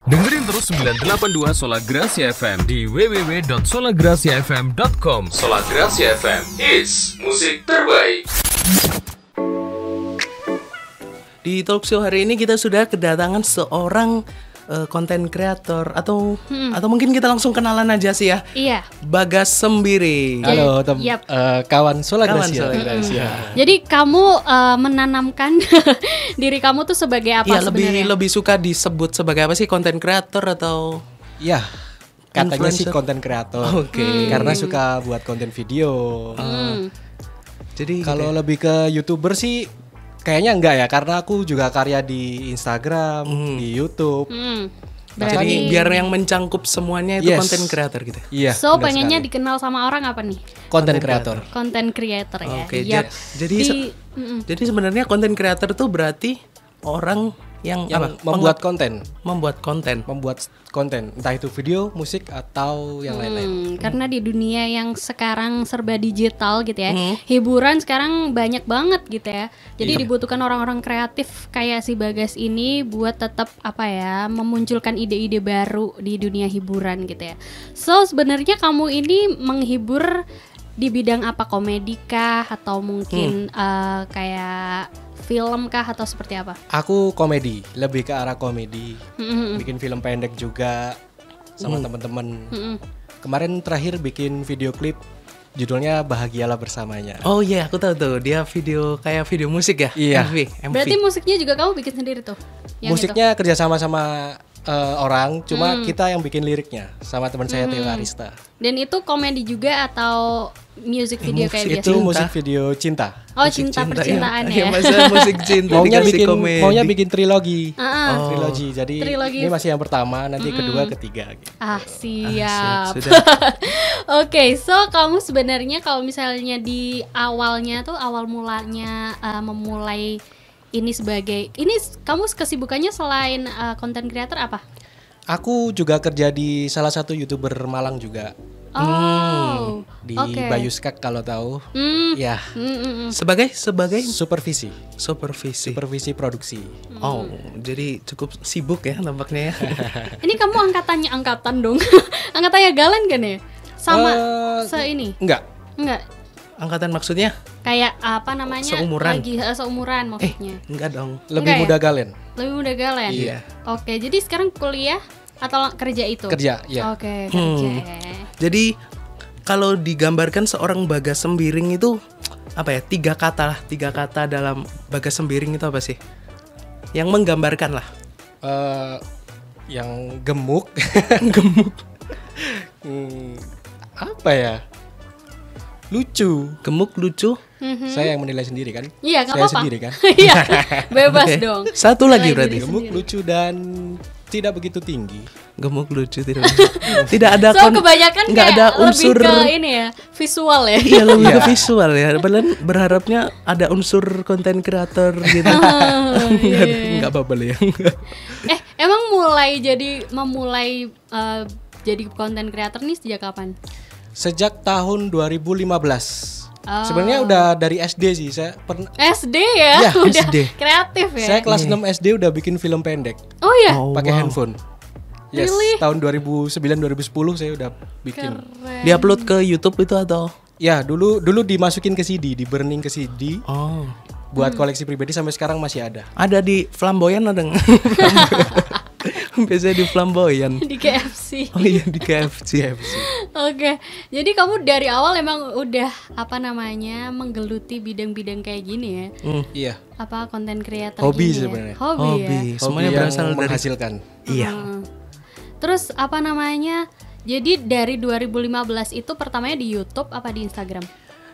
Dengerin terus 982 Sola Gracia FM di www.solagraciafm.com. Sola Gracia FM is musik terbaik. Di talk show hari ini kita sudah kedatangan seorang konten kreator atau mungkin kita langsung kenalan aja sih ya. Iya. Bagas Sembiring. Halo kawan Sola Kawan Gracia. Sola Gracia. Jadi kamu menanamkan diri kamu tuh sebagai apa Iya, sebenarnya? lebih suka disebut sebagai apa sih, konten kreator atau Ya, katanya Influencer. sih konten kreator. Oke. Karena suka buat konten video. jadi Kalau lebih ke YouTuber sih kayaknya enggak ya, karena aku juga karya di Instagram, di YouTube. jadi Berarti biar yang mencangkup semuanya itu Yes. konten kreator gitu. Iya. so benar pengennya sekali. dikenal sama orang apa nih? konten kreator. Content creator ya. Oke, Yap. jadi jadi sebenarnya konten kreator itu berarti orang yang Yang membuat konten, membuat konten, entah itu video, musik atau yang lain-lain. Karena di dunia yang sekarang serba digital gitu ya, hiburan sekarang banyak banget gitu ya. Jadi dibutuhkan orang-orang kreatif kayak si Bagas ini buat tetap memunculkan ide-ide baru di dunia hiburan gitu ya. So sebenarnya kamu ini menghibur di bidang apa? Komedi kah atau mungkin kayak film kah atau seperti apa? Aku komedi, lebih ke arah komedi. Mm-mm. Bikin film pendek juga sama teman-teman. Kemarin terakhir bikin video klip judulnya Bahagialah Bersamanya. Oh iya, aku tahu tuh. Dia video kayak video musik ya? Iya. MV. Berarti musiknya juga kamu bikin sendiri tuh? Yang Musiknya kerjasama sama orang, cuma kita yang bikin liriknya sama teman saya Theo Arista. Dan itu komedi juga atau music video kayak biasa? Itu musik video cinta. Oh, Musik cinta percintaan Iya, ya. masa musik cinta Maunya dikasih bikin komedi. maunya bikin trilogi. Ah, Trilogi. Jadi Trilogi. ini masih yang pertama, nanti kedua, ketiga gitu. siap. sudah. Oke, so kamu sebenarnya kalau misalnya di awalnya tuh awal mulanya memulai ini sebagai kamu kesibukannya selain content creator apa? Aku juga kerja di salah satu YouTuber Malang juga, Oh, di oke. Bayu Skak kalau tahu. Ya, Sebagai supervisi supervisi. produksi. Oh, jadi cukup sibuk ya nampaknya ya. Ini kamu angkatan dong. Angkatannya Galen kan ya? Sama ini? Enggak, Enggak. Angkatan maksudnya? Kayak apa namanya? Seumuran. Lagi seumuran maksudnya. Enggak dong. lebih Enggak ya? muda Galen. Lebih muda Galen. Iya. Oke, jadi sekarang kuliah atau kerja itu? Kerja, ya. Oke, kerja. Jadi kalau digambarkan seorang Bagas Sembiring itu apa ya? Tiga kata dalam Bagas Sembiring itu apa sih? Yang menggambarkan lah. Yang gemuk. Apa ya? Lucu. Gemuk, lucu. Saya yang menilai sendiri kan? Iya, nggak Saya apa-apa. sendiri kan? Iya, bebas Oke. dong. Satu lagi Nilai berarti. diri Gemuk, sendiri. lucu dan tidak begitu tinggi. Gemuk, lucu, tidak ada So kebanyakan nggak kayak ada unsur lebih ke ini ya, visual ya. Iya, lebih ke visual ya. Padahal berharapnya ada unsur konten kreator gitu. Enggak bubble ya. Emang memulai jadi konten creator nih sejak kapan? Sejak tahun 2015. Sebenarnya udah dari SD sih. Saya pernah SD ya? Ya, Udah SD. kreatif ya? saya kelas 6 SD udah bikin film pendek Oh ya? Oh, pakai wow. handphone. Yes, Really? tahun 2009 2010 saya udah bikin. Keren. Diupload ke YouTube itu atau? Ya, dulu dimasukin ke CD, di burning ke CD Oh. buat koleksi pribadi, sampai sekarang masih ada. Ada di Flamboyan ada nggak? Biasanya di Flamboyan. Di KFC. Oh iya, di KFC. Oke, jadi kamu dari awal emang udah menggeluti bidang-bidang kayak gini ya? Iya. Apa konten creator Hobi gini ya? sebenarnya. Hobi ya. Semuanya Hobi yang berasal dari menghasilkan. Iya. Terus jadi dari 2015 itu pertamanya di YouTube apa di Instagram?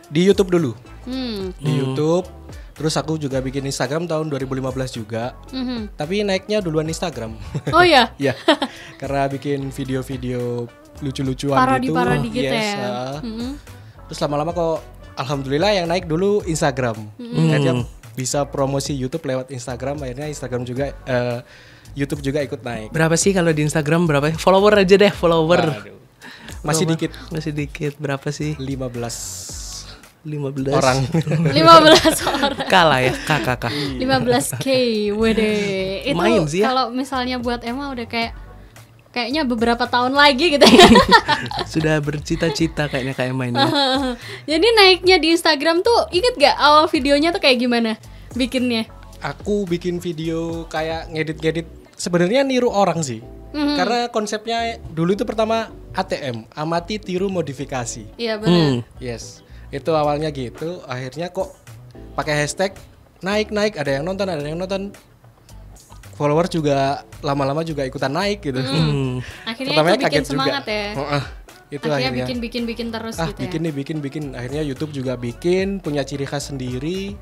Di YouTube dulu. Di Hmm. YouTube. Terus aku juga bikin Instagram tahun 2015 juga. Tapi naiknya duluan Instagram. Oh ya? Ya. Karena bikin video-video lucu-lucuan Parodi-parodi gitu Yes, ya. Terus lama-lama kok alhamdulillah yang naik dulu Instagram. Akhirnya bisa promosi YouTube lewat Instagram. Akhirnya Instagram juga YouTube juga ikut naik. Berapa sih kalau di Instagram berapa? Follower aja deh, follower. Waduh. Masih dikit. Masih dikit. Berapa sih? 15 orang. 15 orang. Kalah ya, kakak. 15K, wede. Itu Main sih ya. kalau misalnya buat Emma udah kayak kayaknya beberapa tahun lagi gitu ya. Sudah bercita-cita kayaknya kayak mainnya. Jadi naiknya di Instagram tuh inget gak awal videonya tuh kayak gimana bikinnya? Aku bikin video kayak ngedit-ngedit, sebenarnya niru orang sih. Karena konsepnya dulu itu pertama ATM, amati tiru modifikasi. Iya benar. Yes, itu awalnya gitu. Akhirnya kok pakai hashtag naik, ada yang nonton. Followers juga lama-lama juga ikutan naik gitu. Akhirnya Pertamanya itu bikin kaget semangat juga. ya. Itu akhirnya akhirnya bikin terus gitu bikin ya. nih, bikin. Akhirnya YouTube juga bikin, punya ciri khas sendiri.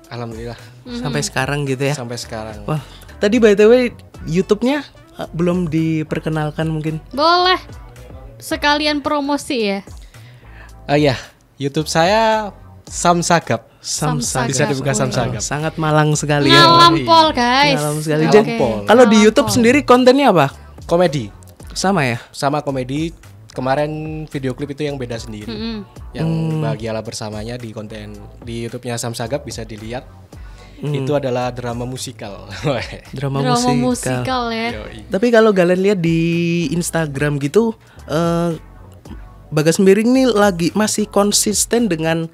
Alhamdulillah Sampai sekarang gitu ya. sampai sekarang. Wah, tadi by the way YouTube-nya belum diperkenalkan mungkin. Boleh sekalian promosi ya. Iya, YouTube saya Samsagap. Samsagap. Bisa dibuka Samsagap. Sangat Malang sekali ya. Ngalampol guys. Ngalam sekali. Oke. Jadi, kalau di YouTube sendiri kontennya apa? Komedi, Sama ya? sama komedi. Kemarin video klip itu yang beda sendiri. Yang Bahagialah Bersamanya di konten di YouTube-nya Samsagap bisa dilihat. Itu adalah drama musikal. Drama Drama musikal. musikal ya. Yoi. Tapi kalau kalian lihat di Instagram gitu, Bagas Sembiring ini masih konsisten dengan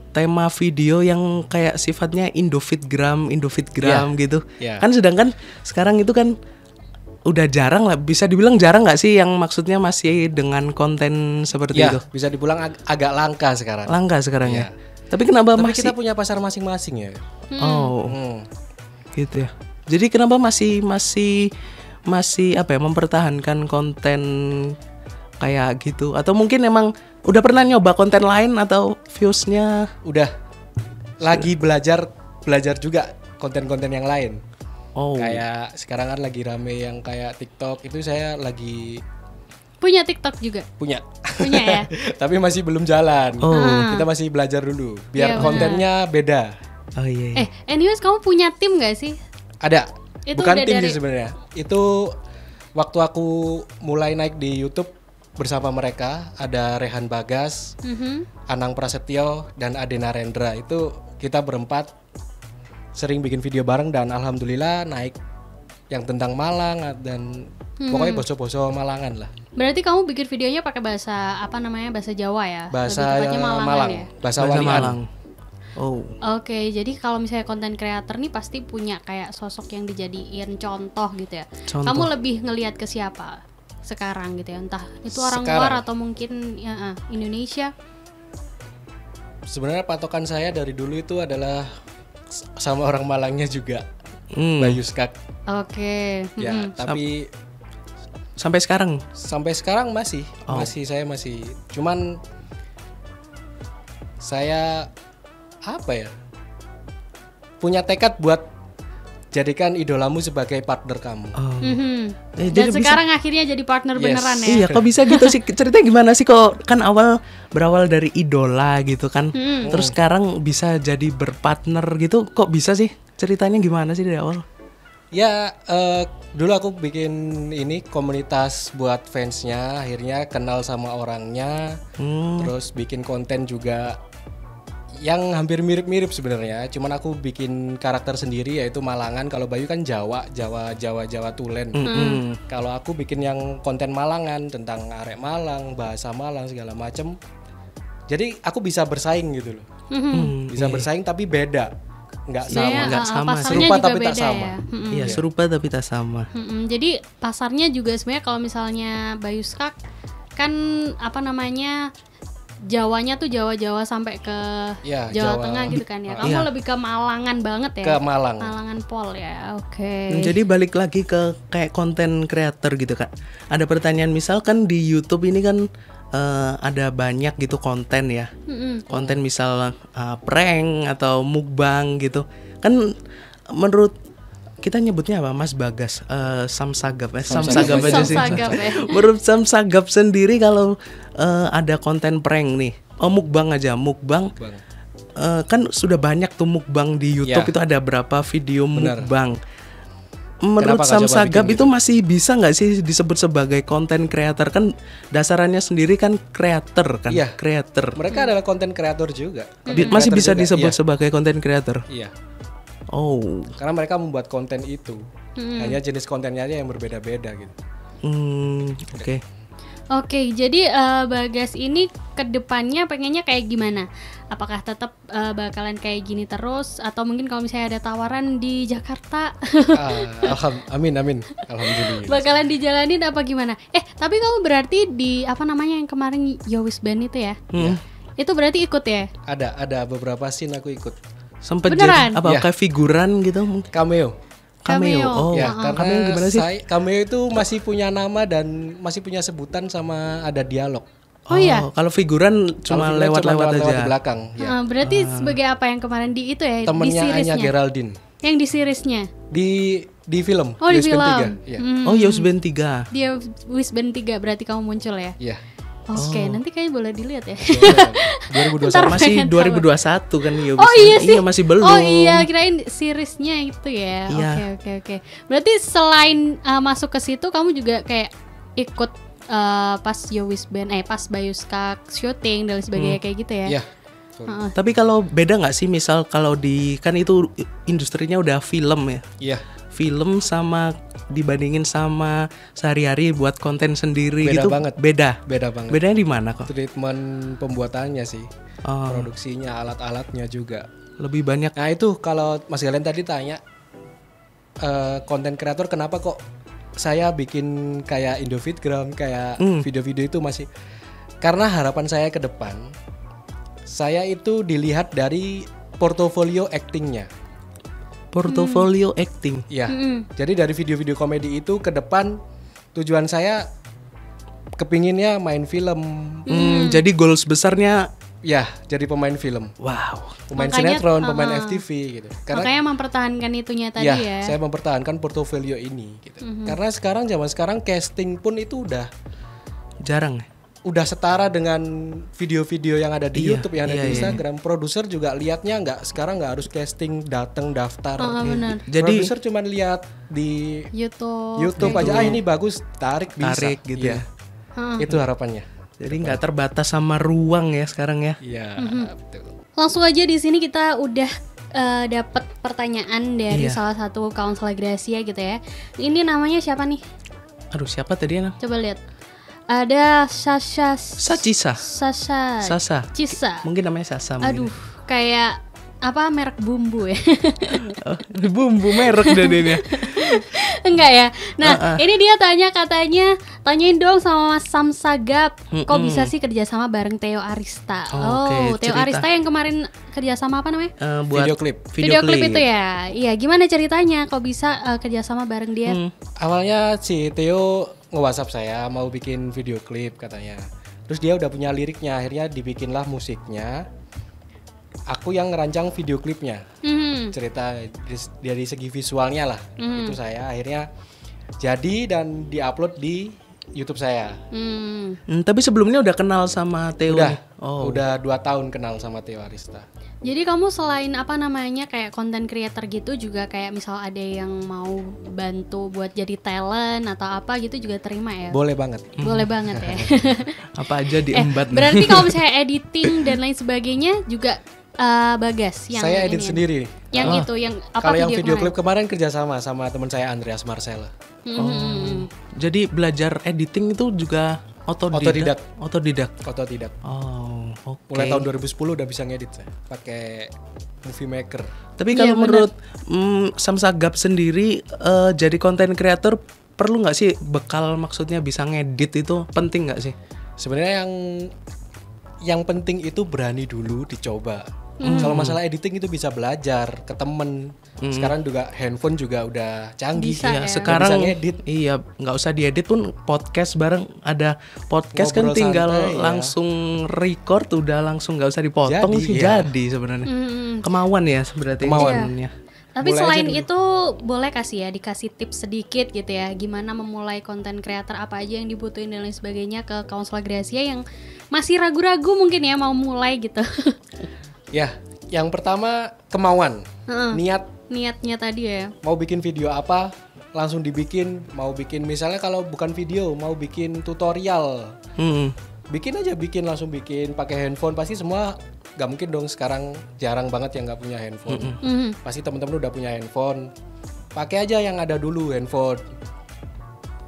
tema video yang kayak sifatnya Indofitgram gitu. Yeah. Kan sedangkan sekarang itu kan udah jarang lah, bisa dibilang jarang nggak sih yang maksudnya masih dengan konten seperti Ya, itu? bisa dibilang agak langka sekarang. Langka sekarang ya. Iya. Tapi kenapa Tapi masih? kita punya pasar masing-masing ya. Oh, Hmm. gitu ya. Jadi kenapa masih apa ya, mempertahankan konten kayak gitu? Atau mungkin emang udah pernah nyoba konten lain atau viewsnya? Udah lagi belajar juga konten-konten yang lain. Oh, Kayak sekarang kan lagi rame yang kayak TikTok, itu saya lagi Punya TikTok juga. punya. Punya ya. Tapi masih belum jalan. Oh. Kita masih belajar dulu biar Iya, kontennya beda. oh iya. Anyways kamu punya tim gak sih? Ada. Itu Bukan udah tim dari- sih sebenarnya. Itu waktu aku mulai naik di YouTube bersama mereka, ada Rehan Bagas, Anang Prasetyo, dan Ade Narendra. Itu kita berempat sering bikin video bareng dan alhamdulillah naik yang tentang Malang dan pokoknya boso-boso Malangan lah. Berarti kamu bikin videonya pakai bahasa apa namanya? Bahasa Jawa ya? Bahasa Lebih tepatnya Malangan Malang, ya? bahasa Bahasa Walian. Malang. Oh, Oke, jadi kalau misalnya konten creator nih pasti punya kayak sosok yang dijadiin contoh gitu ya. Contoh. Kamu lebih ngelihat ke siapa sekarang gitu ya? Entah itu orang Sekarang. luar atau mungkin ya, Indonesia. Sebenarnya patokan saya dari dulu itu adalah sama orang Malangnya juga, hmm. Bayu Skak. Oke. Ya, tapi Sampai sekarang. sampai sekarang masih Oh. saya masih cuman saya apa ya, punya tekad buat jadikan idolamu sebagai partner kamu. Oh. Dan jadi bisa- sekarang akhirnya jadi partner Yes. beneran ya. Iya, kok bisa gitu sih? Ceritanya gimana sih, kok kan berawal dari idola gitu kan. Terus sekarang bisa jadi berpartner gitu. Kok bisa sih? Ceritanya gimana sih dari awal? Ya, dulu aku bikin ini komunitas buat fansnya, akhirnya kenal sama orangnya, terus bikin konten juga yang hampir mirip-mirip sebenarnya. Cuman aku bikin karakter sendiri yaitu Malangan. Kalau Bayu kan Jawa Tulen. Kalau aku bikin yang konten Malangan tentang arek Malang, bahasa Malang segala macem. Jadi aku bisa bersaing gitu loh. Bisa bersaing tapi beda, nggak sama. Iya, nggak sama. pasarnya Serupa juga tapi tak beda sama. ya. Iya, serupa tapi tak sama. Jadi pasarnya juga sebenarnya kalau misalnya Bayu Skak kan apa namanya, Jawanya tuh Jawa sampai ke Ya, Jawa Jawa. Tengah gitu kan ya. Kamu Iya. lebih ke Malangan banget ya. Ke Malang. Malangan Pol ya. Oke. Jadi balik lagi ke kayak konten creator gitu Kak. Ada pertanyaan, misalkan di YouTube ini kan ada banyak gitu konten ya. Konten misal prank atau mukbang gitu. Kan menurut kita nyebutnya apa, Mas Bagas? Samsagap ya. Samsagap aja sih. Samsagap ya. Menurut Samsagap sendiri kalau ada konten prank nih, mukbang aja, mukbang. Kan sudah banyak tuh mukbang di YouTube, Ya. itu ada berapa video Benar. mukbang. Menurut Kenapa nggak coba Samsagap bikin itu masih bisa nggak sih disebut sebagai konten creator? Kan dasarannya sendiri kan creator kan, Iya. creator. Mereka adalah konten kreator juga. Masih bisa Creator juga, disebut sebagai konten creator. Iya. Oh, Karena mereka membuat konten itu. Hanya jenis kontennya aja yang berbeda-beda gitu. Oke. Oke, jadi Bagas ini kedepannya pengennya kayak gimana? Apakah tetap bakalan kayak gini terus, atau mungkin kalau misalnya ada tawaran di Jakarta, Amin, alhamdulillah. bakalan dijalanin apa gimana? Tapi kamu berarti di apa namanya yang kemarin Yowis Band itu ya? Itu berarti ikut ya? Ada beberapa scene aku ikut. Sempet Beneran? jadi apa Iya. kayak figuran gitu mungkin? Cameo. Cameo. Oh, Ya, cameo karena gimana sih? Cameo itu masih punya nama dan masih punya sebutan sama ada dialog. Oh iya. Kalau figuran cuma Kalau film lewat-lewat cuma aja. di belakang. Ya. Berarti sebagai apa yang kemarin di itu ya? Di Temennya Anya seriesnya? Geraldine Yang di seriesnya? di film. Oh, di Yowis Band film. 3. Ya. Oh, Yowis Band 3. Dia Yowis Band 3 berarti kamu muncul ya? Iya. Oke, nanti kayaknya boleh dilihat ya. 2021. Ntar Masih pengen tahu. 2021 kan Yowis. Oh iya sih. Iya, masih belum. Oh iya, kirain seriesnya itu ya. Iya. Oke. Berarti selain masuk ke situ, kamu juga kayak ikut pas Yowis Band, pas Bayuska syuting dan sebagainya kayak gitu ya? Iya. Tapi kalau beda nggak sih, misal kalau di kan itu industrinya udah film ya. Iya. Film sama dibandingin sama sehari-hari buat konten sendiri Beda gitu banget. beda. Beda banget. Bedanya di mana kok? Treatment pembuatannya sih. Oh, Produksinya, alat-alatnya juga. lebih banyak. Nah itu kalau Mas Galen tadi tanya konten kreator kenapa kok saya bikin kayak Indofitgram, kayak video-video itu masih, karena harapan saya ke depan saya itu dilihat dari portofolio actingnya. Portofolio acting. Ya, jadi dari video-video komedi itu ke depan tujuan saya kepinginnya main film, Jadi goals besarnya ya jadi pemain film, wow. pemain Makanya, sinetron, pemain FTV gitu. Makanya mempertahankan itunya tadi ya. saya mempertahankan portofolio ini gitu. Karena zaman sekarang casting pun itu Jarang. udah setara dengan video-video yang ada di Iya, YouTube, yang ada iya, di iya. Instagram. Produser juga lihatnya sekarang nggak harus casting datang daftar. Benar. Jadi Produser cuma lihat di YouTube aja, kayak ini bagus, tarik bisa. Tarik gitu Iya. ya. Itu harapannya. Jadi nggak terbatas sama ruang ya sekarang ya. Iya, betul. Langsung aja di sini kita udah dapat pertanyaan dari Iya. salah satu kaunselor Gracia gitu ya. Ini namanya siapa nih? Aduh, siapa tadi ya? Coba lihat. Ada Sasha Sasa. Cisa. Mungkin namanya Sasa. Aduh, kayak apa merek bumbu ya? Bumbu merek dan ini. Enggak ya. Nah, ini dia tanyain dong sama Mas Samsagap, kok bisa sih kerjasama bareng Theo Arista? Oke, Theo cerita. Arista yang kemarin kerjasama apa namanya? Buat Video klip. Video klip itu ya. Iya, gimana ceritanya? Kok bisa kerjasama bareng dia? Awalnya si Theo nge-WhatsApp saya mau bikin video klip katanya. Terus dia udah punya liriknya, akhirnya dibikinlah musiknya. Aku yang ngerancang video klipnya. Cerita dari segi visualnya lah. Itu saya akhirnya jadi dan diupload di YouTube saya. Tapi sebelumnya udah kenal sama Theo Udah. nih? Oh. Udah 2 tahun kenal sama Theo Arista. Jadi kamu selain apa namanya kayak content creator gitu juga kayak misal ada yang mau bantu buat jadi talent atau apa gitu juga terima ya? Boleh banget. Boleh banget ya. Apa aja diembat. Berarti kalau misalnya editing dan lain sebagainya juga Bagas yang Saya ini edit ya? sendiri. Yang itu yang apa Kalau yang video kemarin? klip kemarin kerjasama sama teman saya Andreas Marcella. Jadi belajar editing itu juga otodidak. Otodidak. Oh, oke. Mulai tahun 2010 udah bisa ngedit saya pakai Movie Maker. Tapi kalau menurut Samsagap sendiri jadi content creator perlu nggak sih bekal, maksudnya bisa ngedit itu penting nggak sih? Sebenarnya yang penting itu berani dulu dicoba. Kalau masalah editing itu bisa belajar ke temen. Sekarang juga handphone juga udah canggih. Bisa Iya, ya. sekarang Bisa ngedit. iya nggak usah diedit pun podcast bareng ada podcast Ngobrol kan tinggal santai, ya. langsung record udah langsung nggak usah dipotong Jadi, sih iya. jadi sebenarnya kemauan ya berarti Kemauan. Tapi Mulai selain aja dulu. itu boleh dikasih tips sedikit gitu ya, gimana memulai konten creator, apa aja yang dibutuhin dan lain sebagainya ke kaunselor Gracia yang masih ragu-ragu mungkin ya mau mulai gitu. Ya, yang pertama kemauan, Niatnya tadi ya. mau bikin video apa langsung dibikin. Mau bikin misalnya kalau bukan video mau bikin tutorial, bikin langsung bikin pakai handphone. Pasti semua nggak mungkin dong, sekarang jarang banget yang nggak punya handphone. Pasti teman-teman udah punya handphone. pakai aja yang ada dulu handphone.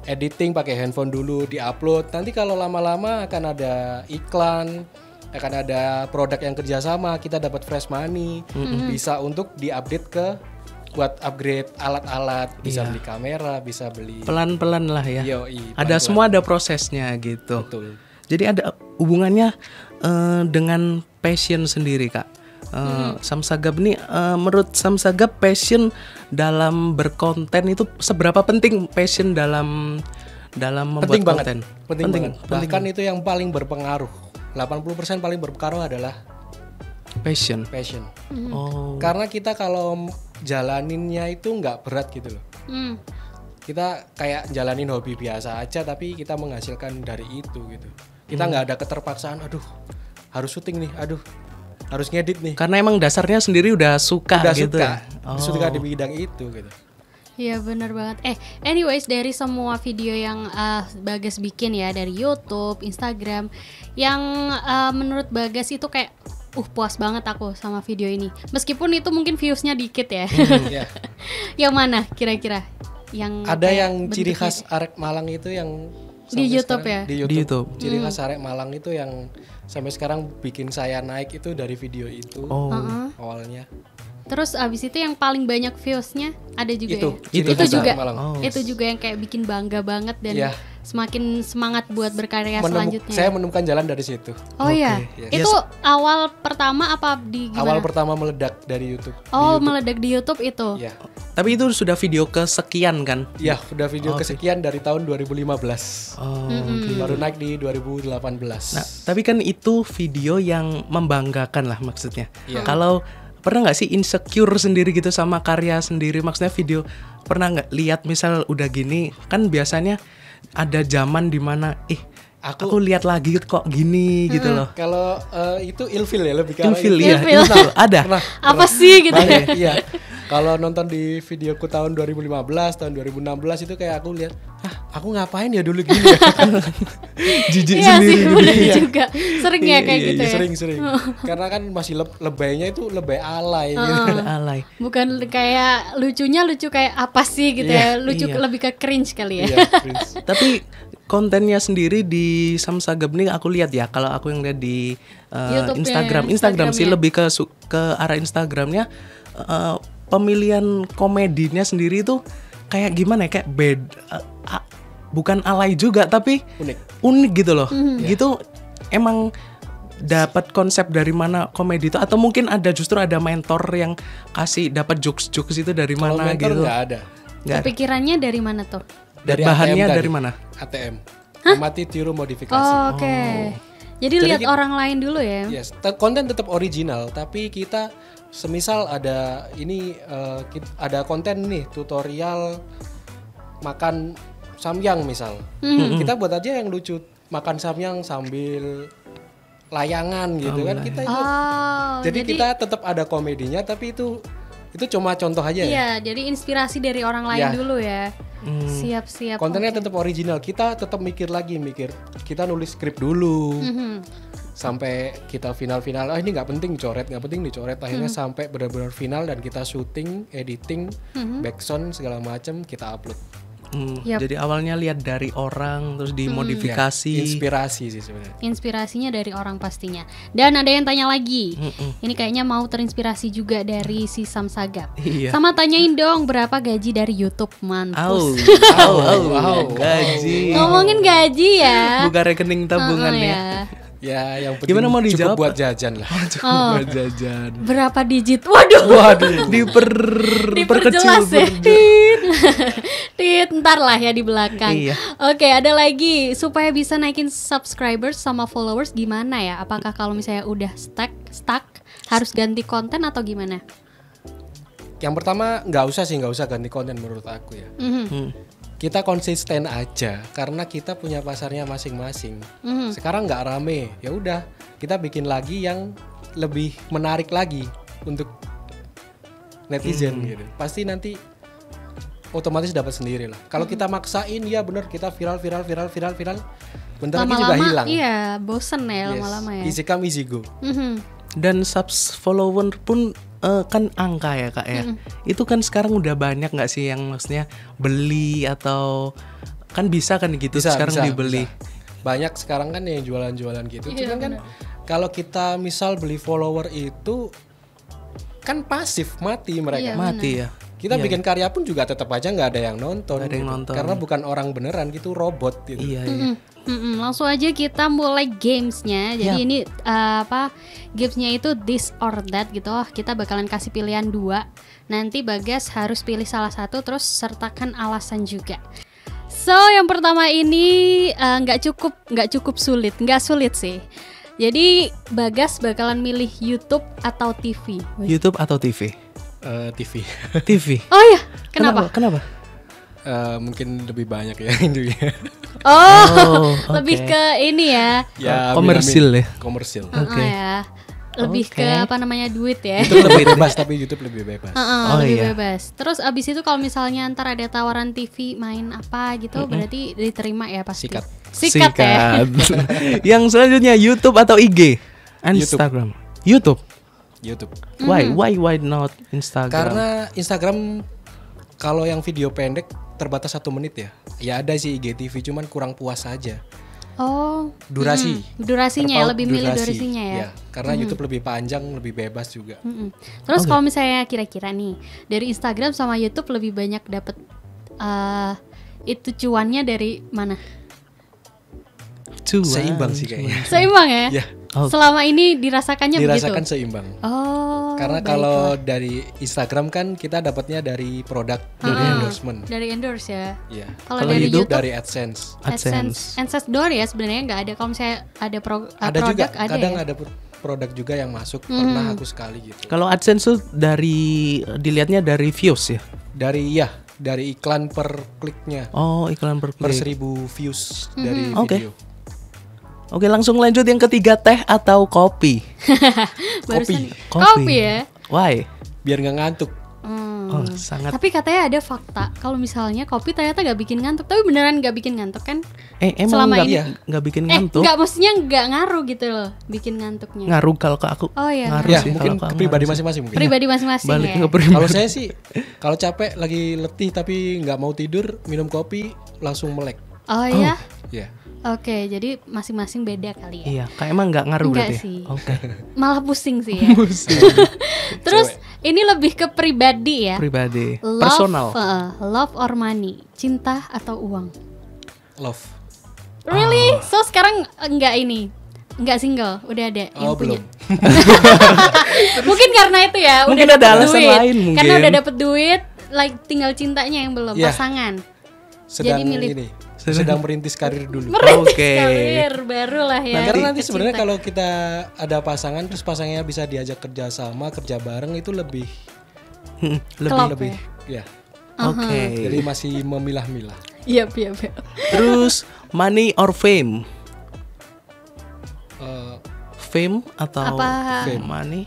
Editing pakai handphone dulu, diupload. Nanti kalau lama-lama akan ada iklan, akan ada produk yang kerjasama, kita dapat fresh money, bisa untuk diupdate ke buat upgrade alat-alat, bisa beli kamera, bisa beli Pelan-pelan lah ya. Yoi, Ada semua ada prosesnya gitu. betul. Jadi ada hubungannya dengan passion sendiri Kak. Samsagab ini menurut Samsagab passion dalam berkonten itu seberapa penting passion dalam membuat Penting banget. konten? Penting banget. Bahkan itu yang paling berpengaruh. 80% paling berpengaruh adalah Passion. passion. Oh. Karena kita kalau jalaninnya itu nggak berat gitu loh. Kita kayak jalanin hobi biasa aja tapi kita menghasilkan dari itu gitu. Kita nggak ada keterpaksaan, aduh harus syuting nih, aduh harus ngedit nih. Karena emang dasarnya sendiri udah suka Udah gitu. suka di bidang itu gitu. Iya benar banget. Anyways dari semua video yang Bagas bikin ya dari YouTube, Instagram, yang menurut Bagas itu kayak puas banget aku sama video ini. Meskipun itu mungkin viewsnya dikit ya. Iya. Yang mana kira-kira? Yang Ada kayak yang ciri bentuknya- khas arek Malang itu yang Di sampai YouTube sekarang- ya? Di YouTube. Di YouTube. Ciri khas arek Malang itu yang sampai sekarang bikin saya naik itu dari video itu Oh. awalnya. Terus abis itu yang paling banyak viewsnya ada juga Itu, ya? ciri Itu khas juga. arek Malang. Oh. Itu juga yang kayak bikin bangga banget dan Iya. semakin semangat buat berkarya selanjutnya. Saya menemukan jalan dari situ. Oh ya, Yes. itu awal pertama apa di gimana? Awal pertama meledak dari YouTube. Oh meledak di YouTube itu. Iya. Tapi itu sudah video kesekian kan? Ya, udah video kesekian dari tahun 2015. Oh. Baru naik di 2018. Nah, tapi kan itu video yang membanggakan lah maksudnya. Iya. Kalau pernah nggak sih insecure sendiri gitu sama karya sendiri? Maksudnya video pernah nggak lihat misal udah gini kan biasanya ada zaman dimana aku lihat lagi kok gini gitu loh. Kalau itu ilfil ya lebih ke arah Ilfil itu. ya, Ilfil. ilfil ada. Apa sih gitu ya? Banyak, iya. Kalau nonton di videoku tahun 2015, tahun 2016 itu kayak aku lihat, aku ngapain ya dulu gini ya? Jijik Iya sih sendiri. bener Iya. juga. Sering ya kayak gitu ya. Sering-sering. Karena kan masih lebaynya itu lebay alay gitu. Alay. Bukan kayak lucunya lucu kayak apa sih gitu ya. Lucu Iya. lebih ke cringe kali ya. Iya, Prince. Tapi kontennya sendiri di Samsagab ini aku lihat ya, kalau aku yang lihat di YouTube-nya, Instagram sih Instagram-nya. lebih ke arah Instagramnya, pemilihan komedinya sendiri tuh kayak gimana ya, kayak bukan alay juga tapi unik gitu loh. Gitu emang dapat konsep dari mana komedi itu atau mungkin justru ada mentor yang kasih dapat jokes itu dari Kalau mana mentor gitu. nggak ada. Nggak ada. Kepikirannya dari mana tuh? Bahannya ATM dari tadi. mana? ATM. Amati tiru modifikasi. Oh, oke. Jadi lihat kita- orang lain dulu ya. Yes, konten tetap original, tapi kita semisal ada ini ada konten nih tutorial makan samyang misal, kita buat aja yang lucu makan samyang sambil layangan gitu kan kita itu. Oh, jadi kita tetap ada komedinya, tapi itu cuma contoh aja ya. Iya, jadi inspirasi dari orang lain Ya. dulu ya. Siap-siap. Kontennya tetap original, kita tetap mikir, kita nulis skrip dulu. Sampai kita final-final, ini nggak penting dicoret, akhirnya sampai benar-benar final dan kita syuting, editing, backsound segala macam kita upload. Yap. Jadi awalnya lihat dari orang terus dimodifikasi. Ya, inspirasi sih sebenarnya. Inspirasinya dari orang pastinya. Dan ada yang tanya lagi. Ini kayaknya mau terinspirasi juga dari si Samsagab. Iya. Sama tanyain dong berapa gaji dari YouTube, mampus. Gaji. Ngomongin gaji ya. Buka rekening tabungan Oh, ya. ya. Ya yang penting Gimana mau dijawab, cukup buat Pak? jajan lah. Oh, Buat jajan. berapa digit? Waduh. Diperkecil. Diperjelas ya. Tit, ntar lah ya di belakang. Iya. Oke, ada lagi supaya bisa naikin subscribers sama followers gimana ya? Apakah kalau misalnya udah stuck harus ganti konten atau gimana? Yang pertama nggak usah ganti konten menurut aku ya. Kita konsisten aja karena kita punya pasarnya masing-masing. Sekarang nggak rame, ya udah kita bikin lagi yang lebih menarik lagi untuk netizen gitu. Pasti nanti otomatis dapat sendiri lah. Kalau kita maksain ya bener kita viral, bentar lagi juga Lama-lama hilang. iya, bosen ya Yes. lama-lama ya. Easy come easy go. Mhm. Dan follower pun kan angka ya kak ya. Itu kan sekarang udah banyak nggak sih yang maksudnya beli atau kan bisa kan gitu sekarang dibeli. Bisa. Banyak sekarang kan yang jualan-jualan gitu. Iya, Cuman kan kalau kita misal beli follower itu kan pasif, mati mereka. Iya, Mati ya. Kita bikin karya pun juga tetap aja nggak ada yang nonton, Nggak ada yang gitu. nonton. Karena bukan orang beneran gitu, robot gitu. Iya, iya. Langsung aja kita mulai gamesnya. Jadi ini gamesnya itu this or that gitu. Kita bakalan kasih pilihan 2. Nanti Bagas harus pilih salah satu, terus sertakan alasan juga. So yang pertama ini nggak cukup sulit, nggak sulit sih. Jadi Bagas bakalan milih YouTube atau TV. YouTube atau TV? TV. TV. Oh ya, kenapa? Kenapa? Mungkin lebih banyak ya Indonya. Oh, oke. lebih ke ini ya. Ya Komersil ya? Komersil. Oke. Ya. Lebih Oke. ke apa namanya duit ya. YouTube lebih bebas tapi YouTube lebih bebas. Oh, lebih iya. bebas. Terus abis itu kalau misalnya ntar ada tawaran TV main apa gitu, berarti diterima ya pasti. Sikat. Ya. Yang selanjutnya YouTube atau IG? Instagram. YouTube. YouTube. Why not Instagram? Karena Instagram kalau yang video pendek terbatas 1 menit ya. Ya ada sih IGTV cuman kurang puas aja. Oh. Durasi. Durasinya ya, Terpaut lebih milih durasi. durasinya ya. Karena YouTube lebih panjang, lebih bebas juga. Terus kalau misalnya kira-kira nih dari Instagram sama YouTube lebih banyak dapat itu cuannya dari mana? Cuan. Seimbang sih kayaknya. Seimbang ya? Ya, Selama ini dirasakannya dirasakan begitu. seimbang. Oh. Karena baiklah. kalau dari Instagram kan kita dapatnya dari produk, dari endorsement. Dari endorse ya. Iya. Kalau Kalau dari YouTube? YouTube Dari AdSense. AdSense doang ya sebenarnya nggak ada. Kalau misalnya ada Ada produk juga, ada kadang ya? ada produk juga yang masuk. Pernah aku sekali gitu. Kalau AdSense tuh dilihatnya dari views ya? Dari iklan per kliknya. Oh, iklan per Per klik. 1000 views dari Oke. video. Oke, langsung lanjut yang ketiga, teh atau kopi? Barusan Kopi. kopi ya. Why? Biar nggak ngantuk. Oh, sangat. Tapi katanya ada fakta kalau misalnya kopi ternyata nggak bikin ngantuk. Tapi beneran nggak bikin ngantuk kan? Emang selama nggak ini- nggak bikin ngantuk? Nggak, maksudnya nggak ngaruh gitu loh bikin ngantuknya. Ngaruh kalau ke aku. Oh iya, ngaruh Ya, sih mungkin kalau ke aku pribadi ngaruh sih. masing-masing mungkin. Pribadi masing-masing Balik ya. ke pribadi. Kalau saya sih, kalau capek lagi letih tapi nggak mau tidur, minum kopi langsung melek. Oh iya. Ya. Oke, jadi masing-masing beda kali ya. Iya, kayak emang nggak ngaruh Enggak berarti. sih. Oke. Malah pusing sih ya. Terus ini lebih ke pribadi ya. Pribadi. Personal. Love or money, cinta atau uang? Love. Really? So sekarang enggak ini, enggak single, udah ada yang Oh, punya. belum. Mungkin karena itu ya, Mungkin udah ada dapet alasan duit. lain mungkin. Karena udah dapet duit, like tinggal cintanya yang belum, Iya. pasangan. Sedang Jadi milih- ini, sedang merintis karir dulu. Merintis Oke. karir baru lah ya. Nah, karena nanti sebenarnya Cinta. kalau kita ada pasangan terus pasangnya bisa diajak kerja sama, kerja bareng itu lebih Klop lebih ya. ya. Oke. Jadi masih memilah-milah. Iya. Terus money or fame? Eh, Fame atau Apa? Fame. money?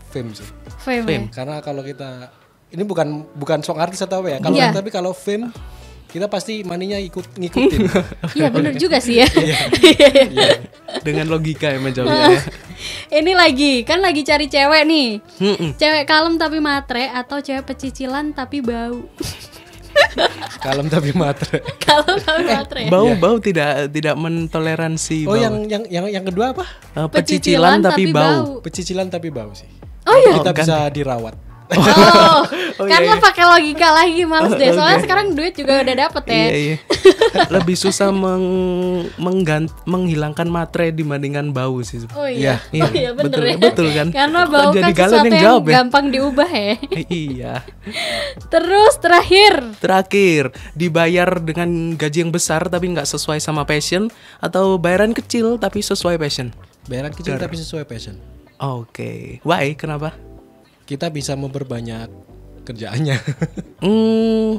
fame sih. Fame. Fame. Ya? Karena kalau kita ini bukan song artis atau apa ya. Kalau Iya. tapi kalau fame kita pasti maninya ngikutin. Iya bener juga sih ya. Dengan logika ya menjawabnya. Ini lagi cari cewek nih. Mm-mm. Cewek kalem tapi matre atau cewek pecicilan tapi bau. Kalem tapi matre. Kalem tapi matre. Bau tidak mentoleransi Oh, bau. yang kedua apa? Pecicilan tapi bau. Pecicilan tapi bau sih. Oh iya. Kita kan. bisa dirawat. Oh, Oh, karena iya, iya. pakai logika lagi males deh. Soalnya Oke. sekarang duit juga udah dapet ya. Iya, iya. Lebih susah menghilangkan matre dibandingkan bau sih. Oh iya. Iya, Oh iya bener betul, ya. betul kan? Karena Kok bau jadi kan kalian sesuatu yang yang jawab ya? gampang diubah ya. Iya. Terus Terakhir, dibayar dengan gaji yang besar tapi nggak sesuai sama passion atau bayaran kecil tapi sesuai passion. Bayaran kecil tapi sesuai passion. Oke. Why? Kenapa? Kita bisa memperbanyak kerjaannya.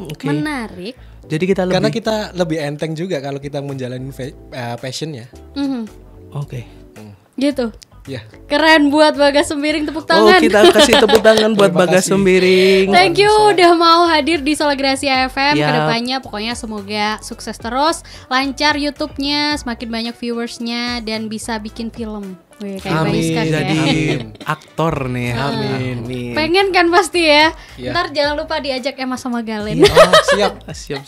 Oke. menarik. Jadi kita lebih Karena kita lebih enteng juga kalau kita menjalani passionnya. Mhm. Oke. Gitu. Ya. Keren buat Bagas Sembiring, tepuk Oh, tangan. kita kasih tepuk tangan buat Terima Bagas kasih. Sembiring. Thank you udah mau hadir di Solagrasi FM. Yap. Kedepannya pokoknya semoga sukses terus, lancar YouTube-nya, semakin banyak viewersnya dan bisa bikin film. Wih, kayak Baiska jadi ya. aktor nih. Amin. Pengen kan pasti ya. Iya. Ntar jangan lupa diajak Emma sama Galen. Oh, siap. Siap.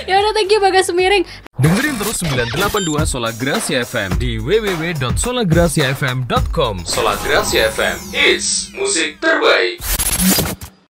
Ya udah, thank you Bagas Semiring. Dengerin terus 982 Sola Gracia FM di www.solagraciafm.com. Sola Gracia FM is musik terbaik.